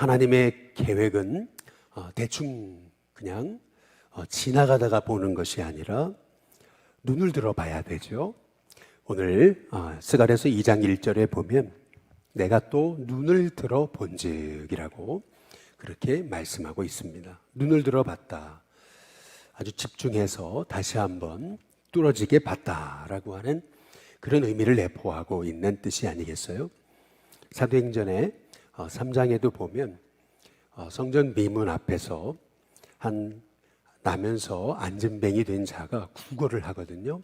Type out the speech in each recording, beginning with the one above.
하나님의 계획은 대충 그냥 지나가다가 보는 것이 아니라 눈을 들어봐야 되죠. 오늘 스가랴서 2장 1절에 보면 내가 또 눈을 들어 본즉 이라고 그렇게 말씀하고 있습니다. 눈을 들어봤다. 아주 집중해서 다시 한번 뚫어지게 봤다라고 하는 그런 의미를 내포하고 있는 뜻이 아니겠어요? 사도행전의 3장에도 보면 성전 미문 앞에서 한 나면서 안진뱅이 된 자가 구걸을 하거든요.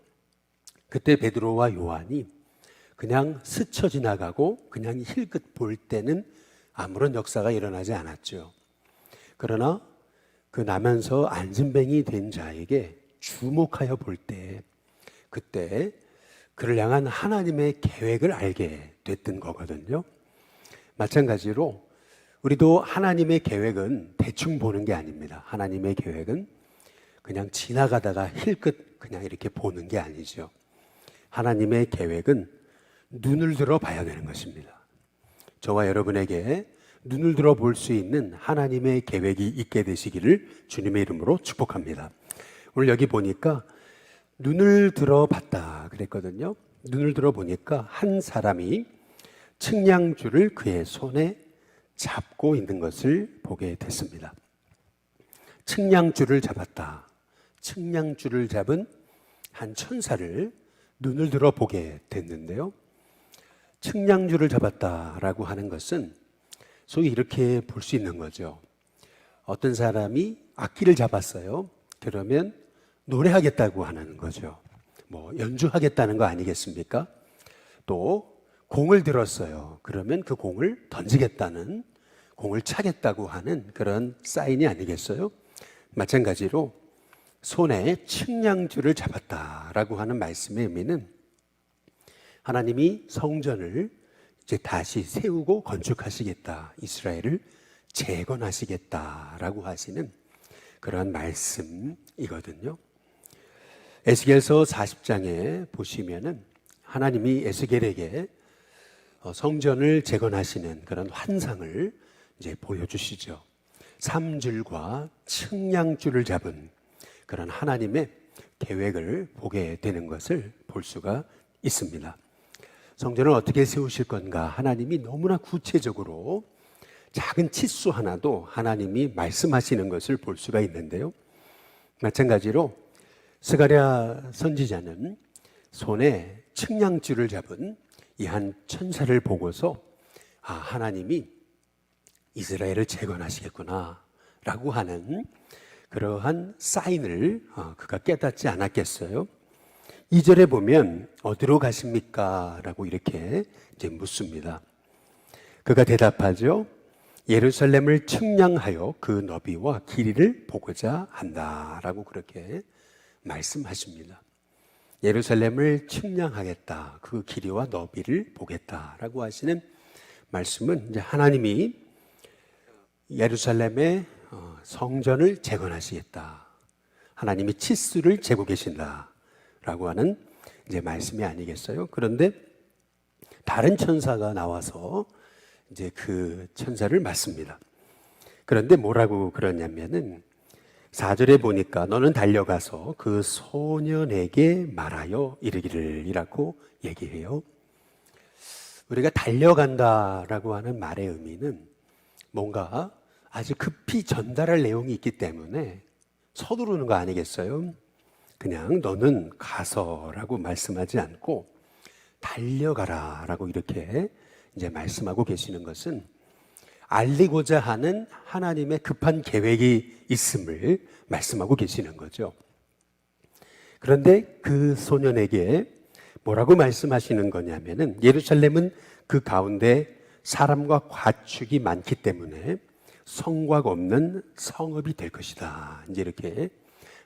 그때 베드로와 요한이 그냥 스쳐 지나가고 그냥 힐끗 볼 때는 아무런 역사가 일어나지 않았죠. 그러나 그 나면서 안진뱅이 된 자에게 주목하여 볼 때 그때 그를 향한 하나님의 계획을 알게 됐던 거거든요. 마찬가지로 우리도 하나님의 계획은 대충 보는 게 아닙니다. 하나님의 계획은 그냥 지나가다가 힐끗 그냥 이렇게 보는 게 아니죠. 하나님의 계획은 눈을 들어 봐야 되는 것입니다. 저와 여러분에게 눈을 들어 볼 수 있는 하나님의 계획이 있게 되시기를 주님의 이름으로 축복합니다. 오늘 여기 보니까 눈을 들어 봤다 그랬거든요. 눈을 들어 보니까 한 사람이 측량줄을 그의 손에 잡고 있는 것을 보게 됐습니다. 측량줄을 잡았다. 측량줄을 잡은 한 천사를 눈을 들어 보게 됐는데요. 측량줄을 잡았다라고 하는 것은 소위 이렇게 볼 수 있는 거죠. 어떤 사람이 악기를 잡았어요. 그러면 노래하겠다고 하는 거죠. 연주하겠다는 거 아니겠습니까? 또 공을 들었어요. 그러면 그 공을 던지겠다는, 공을 차겠다고 하는 그런 사인이 아니겠어요? 마찬가지로 손에 측량줄을 잡았다라고 하는 말씀의 의미는 하나님이 성전을 이제 다시 세우고 건축하시겠다, 이스라엘을 재건하시겠다라고 하시는 그런 말씀이거든요. 에스겔서 40장에 보시면은 하나님이 에스겔에게 성전을 재건하시는 그런 환상을 이제 보여주시죠. 3줄과 측량줄을 잡은 그런 하나님의 계획을 보게 되는 것을 볼 수가 있습니다. 성전을 어떻게 세우실 건가? 하나님이 너무나 구체적으로 작은 치수 하나도 하나님이 말씀하시는 것을 볼 수가 있는데요. 마찬가지로 스가랴 선지자는 손에 측량줄을 잡은 이 한 천사를 보고서 하나님이 이스라엘을 재건하시겠구나 라고 하는 그러한 사인을 그가 깨닫지 않았겠어요? 2절에 보면 어디로 가십니까? 라고 이렇게 이제 묻습니다. 그가 대답하죠. 예루살렘을 측량하여 그 너비와 길이를 보고자 한다 라고 그렇게 말씀하십니다. 예루살렘을 측량하겠다, 그 길이와 너비를 보겠다라고 하시는 말씀은 이제 하나님이 예루살렘의 성전을 재건하시겠다, 하나님이 치수를 재고 계신다라고 하는 이제 말씀이 아니겠어요? 그런데 다른 천사가 나와서 이제 그 천사를 맞습니다. 그런데 뭐라고 그러냐면은 4절에 보니까 너는 달려가서 그 소년에게 말하여 이르기를 이라고 얘기해요. 우리가 달려간다라고 하는 말의 의미는 뭔가 아주 급히 전달할 내용이 있기 때문에 서두르는 거 아니겠어요? 그냥 너는 가서라고 말씀하지 않고 달려가라라고 이렇게 이제 말씀하고 계시는 것은 알리고자 하는 하나님의 급한 계획이 있음을 말씀하고 계시는 거죠. 그런데 그 소년에게 뭐라고 말씀하시는 거냐면은 예루살렘은 그 가운데 사람과 가축이 많기 때문에 성곽 없는 성읍이 될 것이다. 이제 이렇게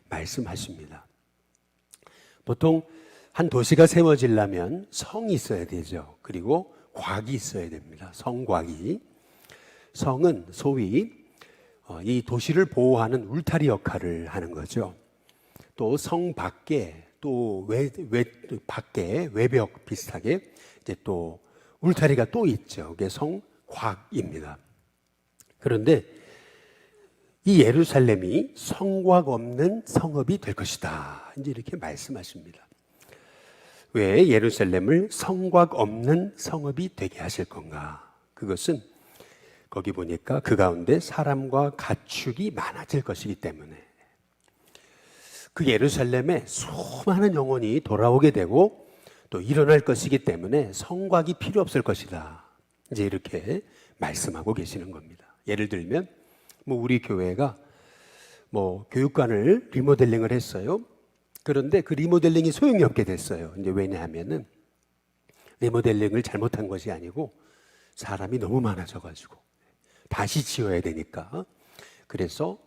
말씀하십니다. 보통 한 도시가 세워지려면 성이 있어야 되죠. 그리고 곽이 있어야 됩니다. 성곽이. 성은 소위 이 도시를 보호하는 울타리 역할을 하는 거죠. 또 성 밖에 또 밖에 외벽 비슷하게 이제 또 울타리가 또 있죠. 그게 성곽입니다. 그런데 이 예루살렘이 성곽 없는 성읍이 될 것이다. 이제 이렇게 말씀하십니다. 왜 예루살렘을 성곽 없는 성읍이 되게 하실 건가? 그것은 거기 보니까 그 가운데 사람과 가축이 많아질 것이기 때문에 그 예루살렘에 수많은 영혼이 돌아오게 되고 또 일어날 것이기 때문에 성곽이 필요 없을 것이다. 이제 이렇게 말씀하고 계시는 겁니다. 예를 들면 우리 교회가 교육관을 리모델링을 했어요. 그런데 그 리모델링이 소용이 없게 됐어요. 이제 왜냐하면은 리모델링을 잘못한 것이 아니고 사람이 너무 많아져가지고 다시 지어야 되니까 그래서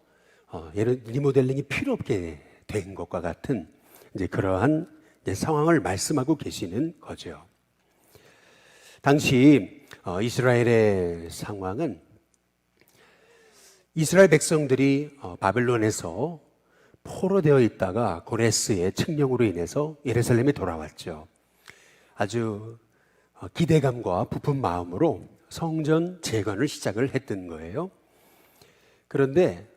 리모델링이 필요 없게 된 것과 같은 이제 그러한 이제 상황을 말씀하고 계시는 거죠. 당시 이스라엘의 상황은 이스라엘 백성들이 바벨론에서 포로되어 있다가 고레스의 칙령으로 인해서 예루살렘에 돌아왔죠. 아주 기대감과 부푼 마음으로 성전 재건을 시작을 했던 거예요. 그런데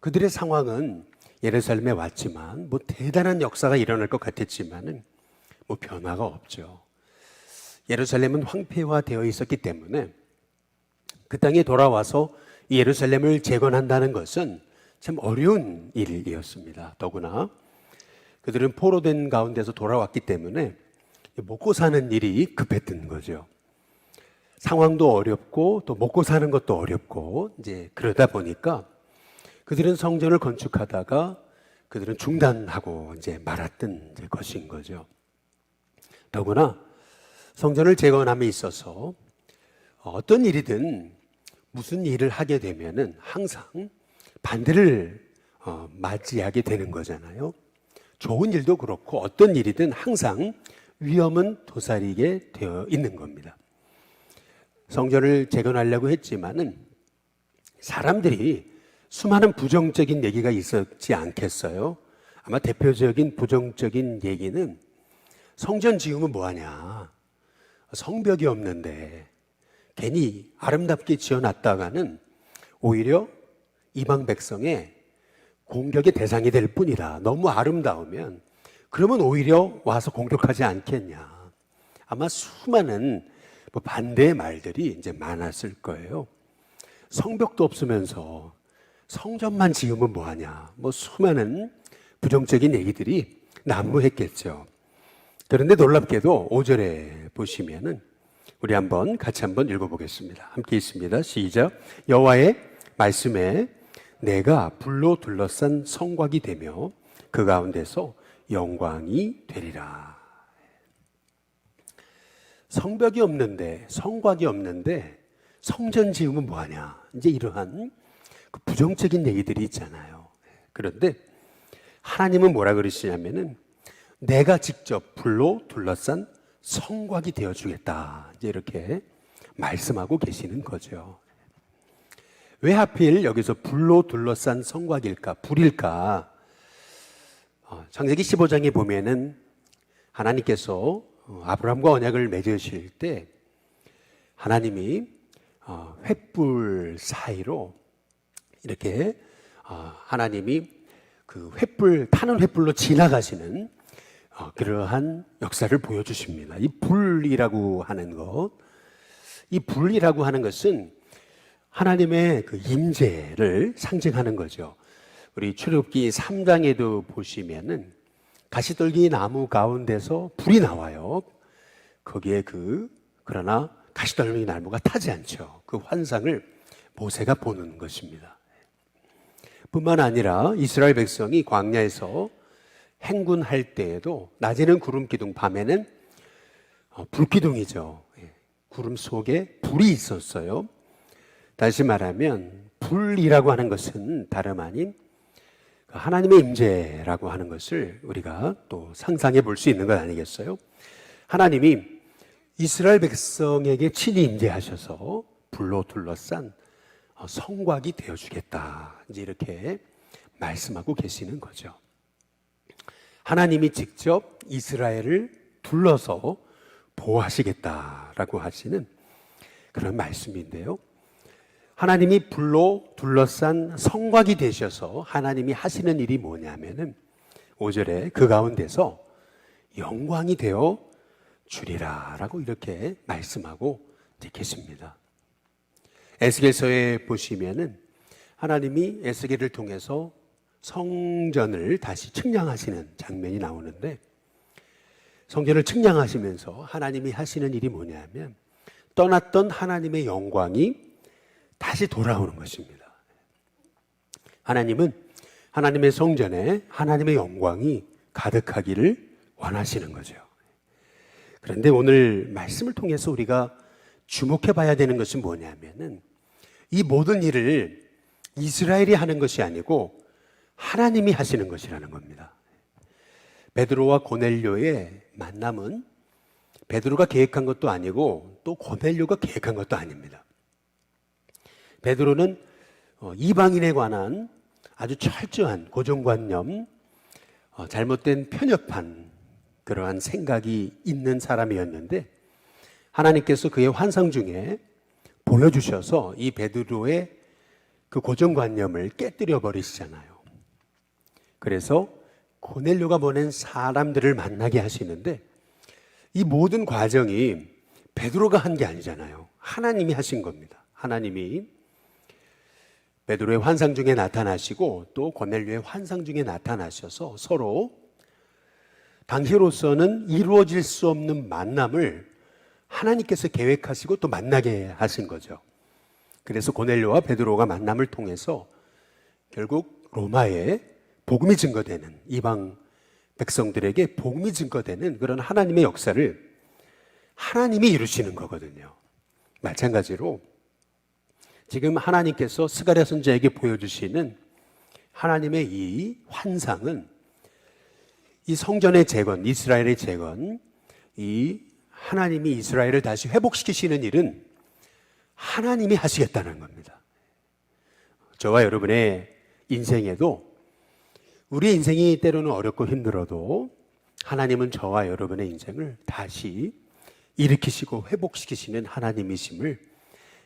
그들의 상황은 예루살렘에 왔지만 대단한 역사가 일어날 것 같았지만은 변화가 없죠. 예루살렘은 황폐화되어 있었기 때문에 그 땅에 돌아와서 예루살렘을 재건한다는 것은 참 어려운 일이었습니다. 더구나 그들은 포로된 가운데서 돌아왔기 때문에 먹고 사는 일이 급했던 거죠. 상황도 어렵고 또 먹고 사는 것도 어렵고 이제 그러다 보니까 그들은 성전을 건축하다가 그들은 중단하고 이제 말았던 것인 거죠. 더구나 성전을 재건함에 있어서 어떤 일이든 무슨 일을 하게 되면은 항상 반대를 맞이하게 되는 거잖아요. 좋은 일도 그렇고 어떤 일이든 항상 위험은 도사리게 되어 있는 겁니다. 성전을 재건하려고 했지만은 사람들이 수많은 부정적인 얘기가 있었지 않겠어요? 아마 대표적인 부정적인 얘기는 성전 지으면 뭐하냐? 성벽이 없는데 괜히 아름답게 지어놨다가는 오히려 이방 백성의 공격의 대상이 될 뿐이다. 너무 아름다우면 그러면 오히려 와서 공격하지 않겠냐. 아마 수많은 반대의 말들이 이제 많았을 거예요. 성벽도 없으면서 성전만 지으면 뭐하냐. 수많은 부정적인 얘기들이 난무했겠죠. 그런데 놀랍게도 5절에 보시면은 우리 같이 한번 읽어보겠습니다. 함께 있습니다. 시작. 여호와의 말씀에 내가 불로 둘러싼 성곽이 되며 그 가운데서 영광이 되리라. 성벽이 없는데 성곽이 없는데 성전 지으면 뭐하냐. 이제 이러한 부정적인 얘기들이 있잖아요. 그런데 하나님은 뭐라 그러시냐면은 내가 직접 불로 둘러싼 성곽이 되어주겠다. 이제 이렇게 말씀하고 계시는 거죠. 왜 하필 여기서 불로 둘러싼 성곽일까? 불일까? 창세기 15장에 보면은 하나님께서 아브라함과 언약을 맺으실 때 하나님이 횃불 사이로 이렇게 하나님이 그 타는 횃불로 지나가시는 그러한 역사를 보여주십니다. 이 불이라고 하는 것, 이 불이라고 하는 것은 하나님의 그 임재를 상징하는 거죠. 우리 출애굽기 3장에도 보시면은 가시떨기 나무 가운데서 불이 나와요. 거기에 그러나 가시떨기 나무가 타지 않죠. 그 환상을 모세가 보는 것입니다. 뿐만 아니라 이스라엘 백성이 광야에서 행군할 때에도 낮에는 구름 기둥, 밤에는 불 기둥이죠. 구름 속에 불이 있었어요. 다시 말하면 불이라고 하는 것은 다름 아닌 하나님의 임재라고 하는 것을 우리가 또 상상해 볼 수 있는 것 아니겠어요? 하나님이 이스라엘 백성에게 친히 임재하셔서 불로 둘러싼 성곽이 되어주겠다. 이제 이렇게 말씀하고 계시는 거죠. 하나님이 직접 이스라엘을 둘러서 보호하시겠다라고 하시는 그런 말씀인데요. 하나님이 불로 둘러싼 성곽이 되셔서 하나님이 하시는 일이 뭐냐면은 5절에 그 가운데서 영광이 되어 주리라 라고 이렇게 말씀하고 계십니다. 에스겔서에 보시면은 하나님이 에스겔을 통해서 성전을 다시 측량하시는 장면이 나오는데, 성전을 측량하시면서 하나님이 하시는 일이 뭐냐면 떠났던 하나님의 영광이 다시 돌아오는 것입니다. 하나님은 하나님의 성전에 하나님의 영광이 가득하기를 원하시는 거죠. 그런데 오늘 말씀을 통해서 우리가 주목해 봐야 되는 것은 뭐냐면은 이 모든 일을 이스라엘이 하는 것이 아니고 하나님이 하시는 것이라는 겁니다. 베드로와 고넬료의 만남은 베드로가 계획한 것도 아니고 또 고넬료가 계획한 것도 아닙니다. 베드로는 이방인에 관한 아주 철저한 고정관념, 잘못된 편협한 그러한 생각이 있는 사람이었는데, 하나님께서 그의 환상 중에 보여주셔서 이 베드로의 그 고정관념을 깨뜨려 버리시잖아요. 그래서 고넬료가 보낸 사람들을 만나게 하시는데, 이 모든 과정이 베드로가 한 게 아니잖아요. 하나님이 하신 겁니다. 하나님이 베드로의 환상 중에 나타나시고 또 고넬료의 환상 중에 나타나셔서 서로 당시로서는 이루어질 수 없는 만남을 하나님께서 계획하시고 또 만나게 하신 거죠. 그래서 고넬료와 베드로가 만남을 통해서 결국 로마에 복음이 증거되는, 이방 백성들에게 복음이 증거되는 그런 하나님의 역사를 하나님이 이루시는 거거든요. 마찬가지로 지금 하나님께서 스가랴 선지자에게 보여주시는 하나님의 이 환상은 이 성전의 재건, 이스라엘의 재건, 이 하나님이 이스라엘을 다시 회복시키시는 일은 하나님이 하시겠다는 겁니다. 저와 여러분의 인생에도, 우리 인생이 때로는 어렵고 힘들어도 하나님은 저와 여러분의 인생을 다시 일으키시고 회복시키시는 하나님이심을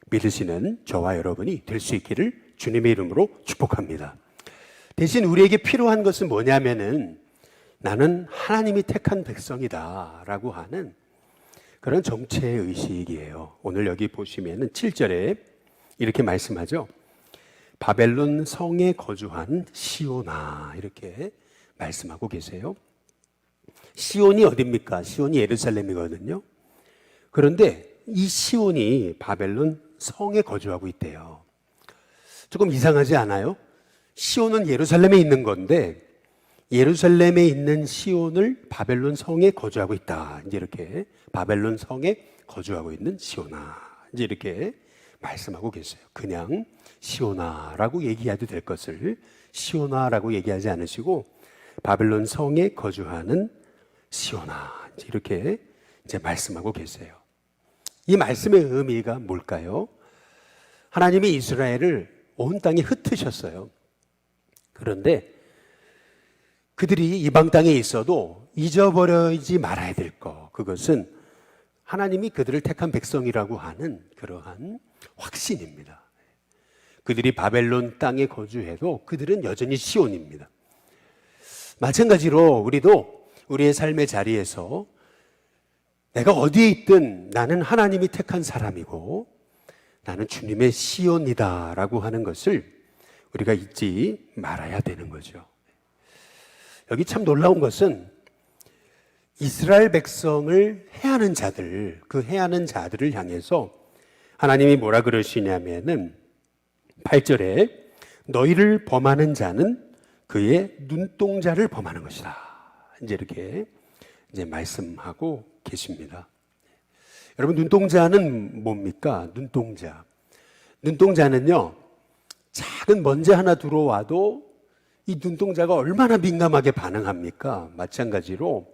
믿으시는 저와 여러분이 될 수 있기를 주님의 이름으로 축복합니다. 대신 우리에게 필요한 것은 뭐냐면은 나는 하나님이 택한 백성이다 라고 하는 그런 정체의 의식이에요. 오늘 여기 보시면은 7절에 이렇게 말씀하죠. 바벨론 성에 거주한 시온아, 이렇게 말씀하고 계세요. 시온이 어디입니까? 시온이 예루살렘이거든요. 그런데 이 시온이 바벨론 성에 거주하고 있대요. 조금 이상하지 않아요? 시온은 예루살렘에 있는 건데 예루살렘에 있는 시온을 바벨론 성에 거주하고 있다. 이제 이렇게 바벨론 성에 거주하고 있는 시온아, 이제 이렇게 말씀하고 계세요. 그냥 시온아라고 얘기해도 될 것을 시온아라고 얘기하지 않으시고 바벨론 성에 거주하는 시온아, 이렇게 이제 말씀하고 계세요. 이 말씀의 의미가 뭘까요? 하나님이 이스라엘을 온 땅에 흩으셨어요. 그런데 그들이 이방 땅에 있어도 잊어버리지 말아야 될 것, 그것은 하나님이 그들을 택한 백성이라고 하는 그러한 확신입니다. 그들이 바벨론 땅에 거주해도 그들은 여전히 시온입니다. 마찬가지로 우리도 우리의 삶의 자리에서 내가 어디에 있든 나는 하나님이 택한 사람이고 나는 주님의 시온이다 라고 하는 것을 우리가 잊지 말아야 되는 거죠. 여기 참 놀라운 것은 이스라엘 백성을 해하는 자들, 그 해하는 자들을 향해서 하나님이 뭐라 그러시냐면은 8절에 너희를 범하는 자는 그의 눈동자를 범하는 것이다. 이제 이렇게 이제 말씀하고 계십니다. 여러분, 눈동자는 뭡니까? 눈동자. 눈동자는요, 작은 먼지 하나 들어와도 이 눈동자가 얼마나 민감하게 반응합니까? 마찬가지로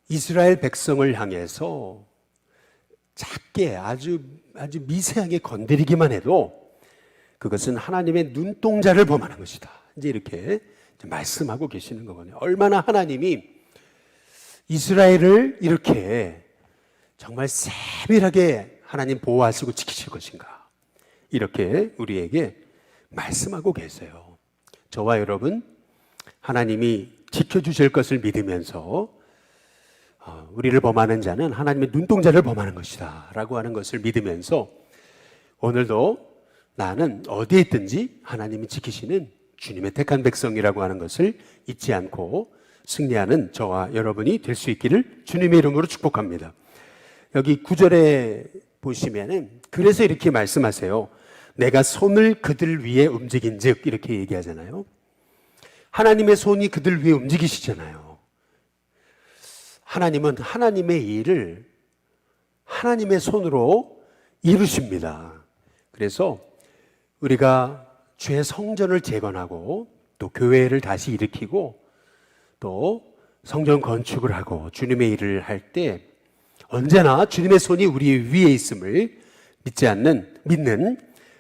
이스라엘 백성을 향해서 작게 아주 미세하게 건드리기만 해도 그것은 하나님의 눈동자를 범하는 것이다. 이제 이렇게 말씀하고 계시는 거거든요. 얼마나 하나님이 이스라엘을 이렇게 정말 세밀하게 하나님 보호하시고 지키실 것인가. 이렇게 우리에게 말씀하고 계세요. 저와 여러분, 하나님이 지켜주실 것을 믿으면서 우리를 범하는 자는 하나님의 눈동자를 범하는 것이다 라고 하는 것을 믿으면서 오늘도 나는 어디에 있든지 하나님이 지키시는 주님의 택한 백성이라고 하는 것을 잊지 않고 승리하는 저와 여러분이 될 수 있기를 주님의 이름으로 축복합니다. 여기 9절에 보시면은 그래서 이렇게 말씀하세요. 내가 손을 그들 위에 움직인즉, 이렇게 얘기하잖아요. 하나님의 손이 그들 위에 움직이시잖아요. 하나님은 하나님의 일을 하나님의 손으로 이루십니다. 그래서 우리가 주의 성전을 재건하고 또 교회를 다시 일으키고 또 성전 건축을 하고 주님의 일을 할 때 언제나 주님의 손이 우리 위에 있음을 믿는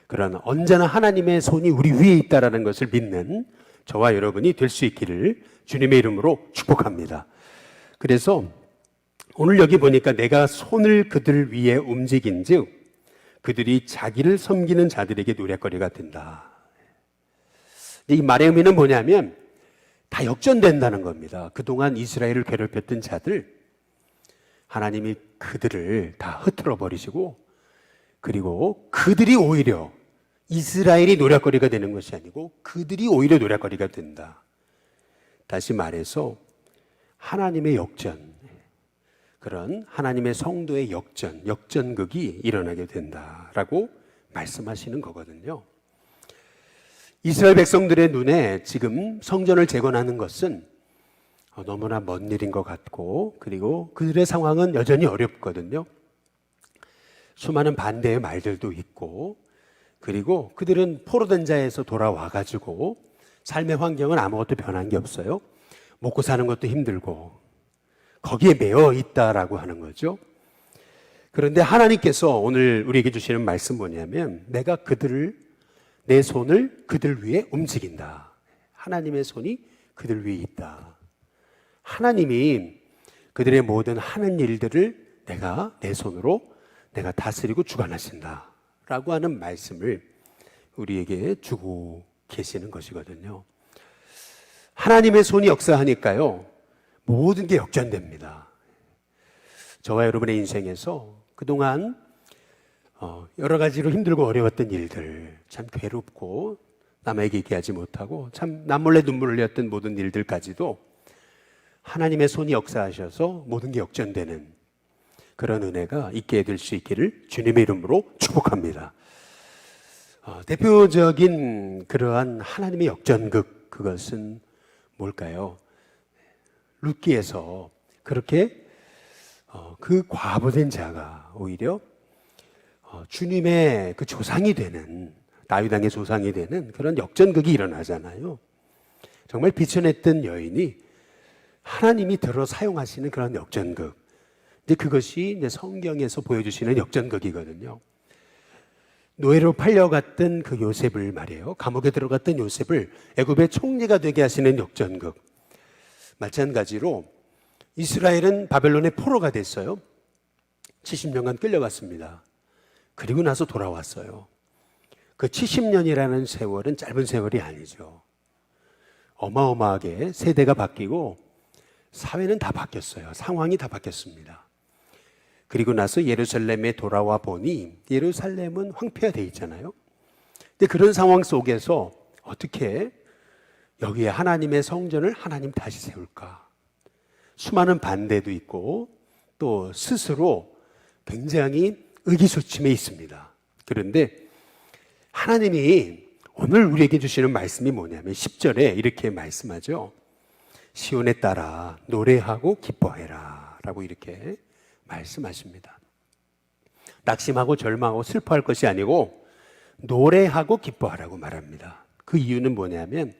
그런 언제나 하나님의 손이 우리 위에 있다라는 것을 믿는 저와 여러분이 될 수 있기를 주님의 이름으로 축복합니다. 그래서 오늘 여기 보니까 내가 손을 그들 위에 움직인즉 그들이 자기를 섬기는 자들에게 노랫거리가 된다. 이 말의 의미는 뭐냐면 다 역전된다는 겁니다. 그동안 이스라엘을 괴롭혔던 자들, 하나님이 그들을 다 흩어져 버리시고, 그리고 그들이 오히려 이스라엘이 노략거리가 되는 것이 아니고 그들이 오히려 노략거리가 된다. 다시 말해서 하나님의 역전, 그런 하나님의 성도의 역전극이 일어나게 된다라고 말씀하시는 거거든요. 이스라엘 백성들의 눈에 지금 성전을 재건하는 것은 너무나 먼 일인 것 같고, 그리고 그들의 상황은 여전히 어렵거든요. 수많은 반대의 말들도 있고, 그리고 그들은 포로된 자에서 돌아와가지고 삶의 환경은 아무것도 변한 게 없어요. 먹고 사는 것도 힘들고 거기에 매여 있다라고 하는 거죠. 그런데 하나님께서 오늘 우리에게 주시는 말씀 뭐냐면 내가 내 손을 그들 위에 움직인다. 하나님의 손이 그들 위에 있다. 하나님이 그들의 모든 하는 일들을 내 손으로 내가 다스리고 주관하신다 라고 하는 말씀을 우리에게 주고 계시는 것이거든요. 하나님의 손이 역사하니까요, 모든 게 역전됩니다. 저와 여러분의 인생에서 그동안 여러 가지로 힘들고 어려웠던 일들, 참 괴롭고 남에게 얘기하지 못하고 참 남몰래 눈물을 흘렸던 모든 일들까지도 하나님의 손이 역사하셔서 모든 게 역전되는 그런 은혜가 있게 될 수 있기를 주님의 이름으로 축복합니다. 대표적인 그러한 하나님의 역전극, 그것은 뭘까요? 룻기에서 그렇게 그 과부된 자가 오히려 주님의 그 조상이 되는, 다윗 왕의 조상이 되는 그런 역전극이 일어나잖아요. 정말 비천했던 여인이 하나님이 들어 사용하시는 그런 역전극, 이제 그것이 이제 성경에서 보여주시는 역전극이거든요. 노예로 팔려갔던 그 요셉을 말이에요. 감옥에 들어갔던 요셉을 애굽의 총리가 되게 하시는 역전극. 마찬가지로 이스라엘은 바벨론의 포로가 됐어요. 70년간 끌려갔습니다. 그리고 나서 돌아왔어요. 그 70년이라는 세월은 짧은 세월이 아니죠. 어마어마하게 세대가 바뀌고 사회는 다 바뀌었어요. 상황이 다 바뀌었습니다. 그리고 나서 예루살렘에 돌아와 보니 예루살렘은 황폐화되어 있잖아요. 근데 그런 상황 속에서 어떻게 여기에 하나님의 성전을 하나님 다시 세울까? 수많은 반대도 있고 또 스스로 굉장히 의기소침해 있습니다. 그런데 하나님이 오늘 우리에게 주시는 말씀이 뭐냐면 10절에 이렇게 말씀하죠. 시온에 따라 노래하고 기뻐해라 라고 이렇게 말씀하십니다. 낙심하고 절망하고 슬퍼할 것이 아니고 노래하고 기뻐하라고 말합니다. 그 이유는 뭐냐면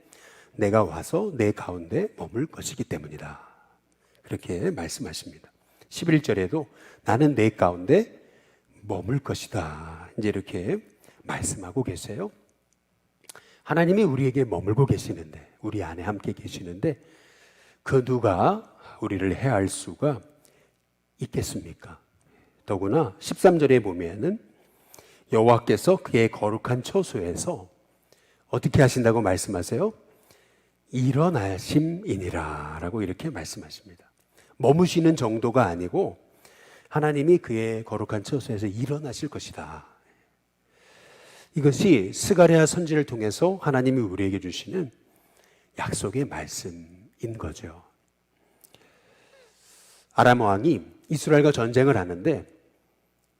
내가 와서 내 가운데 머물 것이기 때문이다. 그렇게 말씀하십니다. 11절에도 나는 내 가운데 머물 것이다. 이제 이렇게 말씀하고 계세요. 하나님이 우리에게 머물고 계시는데, 우리 안에 함께 계시는데 그 누가 우리를 해할 수가 있겠습니까? 더구나 13절에 보면은 여호와께서 그의 거룩한 처소에서 어떻게 하신다고 말씀하세요? 일어나심이니라 라고 이렇게 말씀하십니다. 머무시는 정도가 아니고 하나님이 그의 거룩한 처소에서 일어나실 것이다. 이것이 스가랴 선지를 통해서 하나님이 우리에게 주시는 약속의 말씀인 거죠. 아람 왕이 이스라엘과 전쟁을 하는데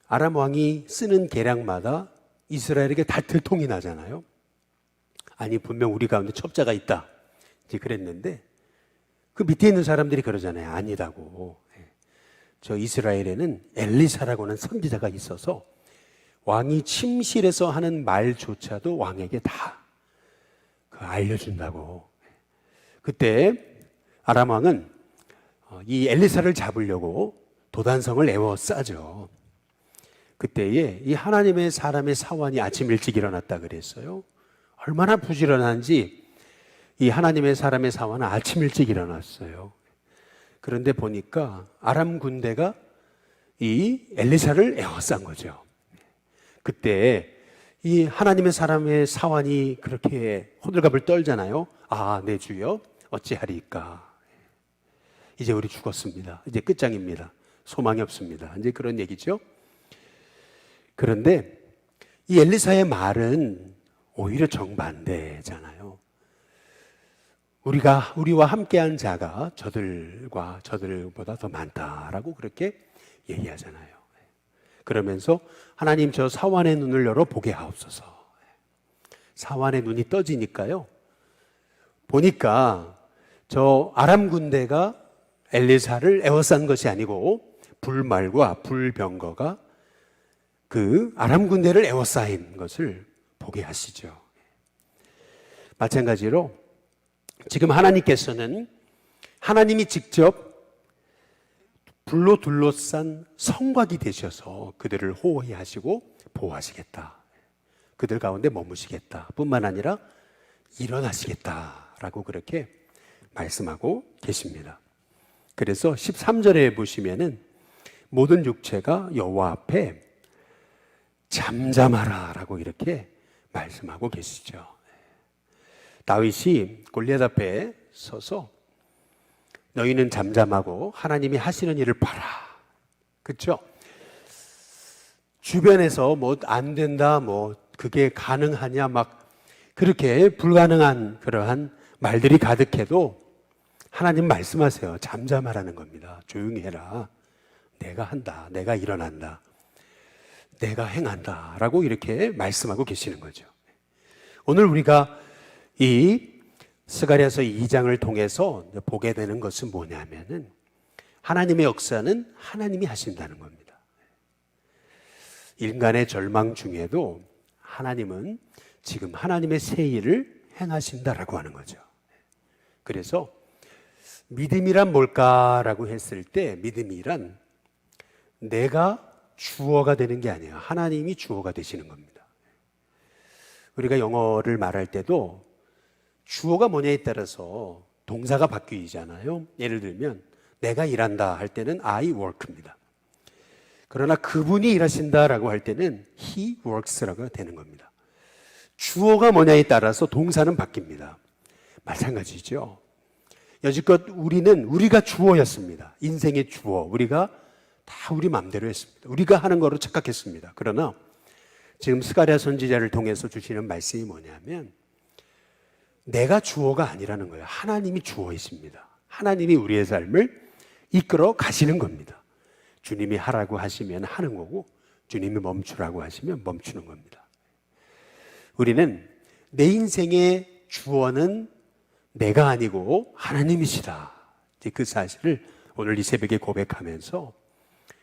아람 왕이 쓰는 계략마다 이스라엘에게 다 들통이 나잖아요. 아니 분명 우리 가운데 첩자가 있다 이제 그랬는데 그 밑에 있는 사람들이 그러잖아요. 아니다고. 저 이스라엘에는 엘리사라고 하는 선지자가 있어서 왕이 침실에서 하는 말조차도 왕에게 다 알려준다고. 그때 아람 왕은 이 엘리사를 잡으려고 도단성을 에워싸죠. 그때에 이 하나님의 사람의 사환이 아침 일찍 일어났다 그랬어요. 얼마나 부지런한지 이 하나님의 사람의 사환은 아침 일찍 일어났어요. 그런데 보니까 아람 군대가 이 엘리사를 에워싼 거죠. 그때 이 하나님의 사람의 사환이 그렇게 호들갑을 떨잖아요. 아, 내 주여 어찌하리까. 이제 우리 죽었습니다. 이제 끝장입니다. 소망이 없습니다. 이제 그런 얘기죠. 그런데 이 엘리사의 말은 오히려 정반대잖아요. 우리와 함께한 자가 저들보다 더 많다라고 그렇게 얘기하잖아요. 그러면서 하나님 저 사환의 눈을 열어 보게 하옵소서. 사환의 눈이 떠지니까요. 보니까 저 아람 군대가 엘리사를 에워싼 것이 아니고 불말과 불병거가 그 아람 군대를 에워싸인 것을 보게 하시죠. 마찬가지로 지금 하나님께서는 하나님이 직접 불로 둘러싼 성곽이 되셔서 그들을 호호히 하시고 보호하시겠다. 그들 가운데 머무시겠다. 뿐만 아니라 일어나시겠다라고 그렇게 말씀하고 계십니다. 그래서 13절에 보시면은 모든 육체가 여호와 앞에 잠잠하라라고 이렇게 말씀하고 계시죠. 다윗이 골리앗 앞에 서서 너희는 잠잠하고 하나님이 하시는 일을 봐라. 그렇죠? 주변에서 뭐 안 된다, 뭐 그게 가능하냐, 막 그렇게 불가능한 그러한 말들이 가득해도 하나님 말씀하세요. 잠잠하라는 겁니다. 조용히 해라. 내가 한다. 내가 일어난다. 내가 행한다. 라고 이렇게 말씀하고 계시는 거죠. 오늘 우리가 이 스가랴서 2장을 통해서 보게 되는 것은 뭐냐면은 하나님의 역사는 하나님이 하신다는 겁니다. 인간의 절망 중에도 하나님은 지금 하나님의 새 일을 행하신다라고 하는 거죠. 그래서 믿음이란 뭘까라고 했을 때 믿음이란 내가 주어가 되는 게 아니에요. 하나님이 주어가 되시는 겁니다. 우리가 영어를 말할 때도 주어가 뭐냐에 따라서 동사가 바뀌잖아요. 예를 들면 내가 일한다 할 때는 I work입니다. 그러나 그분이 일하신다라고 할 때는 He works라고 되는 겁니다. 주어가 뭐냐에 따라서 동사는 바뀝니다. 마찬가지죠. 여지껏 우리가 주어였습니다. 인생의 주어. 우리가 다 우리 마음대로 했습니다. 우리가 하는 거로 착각했습니다. 그러나 지금 스가랴 선지자를 통해서 주시는 말씀이 뭐냐면 내가 주어가 아니라는 거예요. 하나님이 주어이십니다. 하나님이 우리의 삶을 이끌어 가시는 겁니다. 주님이 하라고 하시면 하는 거고 주님이 멈추라고 하시면 멈추는 겁니다. 우리는 내 인생의 주어는 내가 아니고 하나님이시다. 그 사실을 오늘 이 새벽에 고백하면서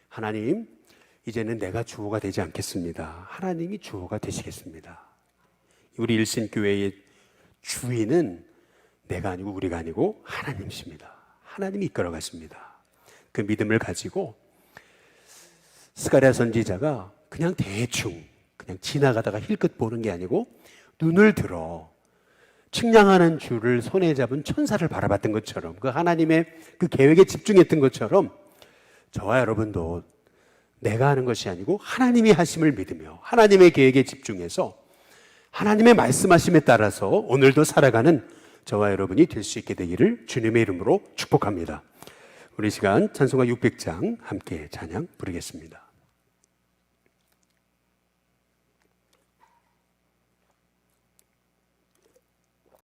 하나님, 이제는 내가 주어가 되지 않겠습니다. 하나님이 주어가 되시겠습니다. 우리 일신교회의 주인은 내가 아니고 우리가 아니고 하나님이십니다. 하나님이 이끌어 가십니다. 그 믿음을 가지고 스가랴 선지자가 그냥 대충 그냥 지나가다가 힐끗 보는 게 아니고 눈을 들어 측량하는 줄을 손에 잡은 천사를 바라봤던 것처럼 그 하나님의 그 계획에 집중했던 것처럼 저와 여러분도 내가 하는 것이 아니고 하나님이 하심을 믿으며 하나님의 계획에 집중해서 하나님의 말씀하심에 따라서 오늘도 살아가는 저와 여러분이 될 수 있게 되기를 주님의 이름으로 축복합니다. 우리 시간 찬송가 600장 함께 찬양 부르겠습니다.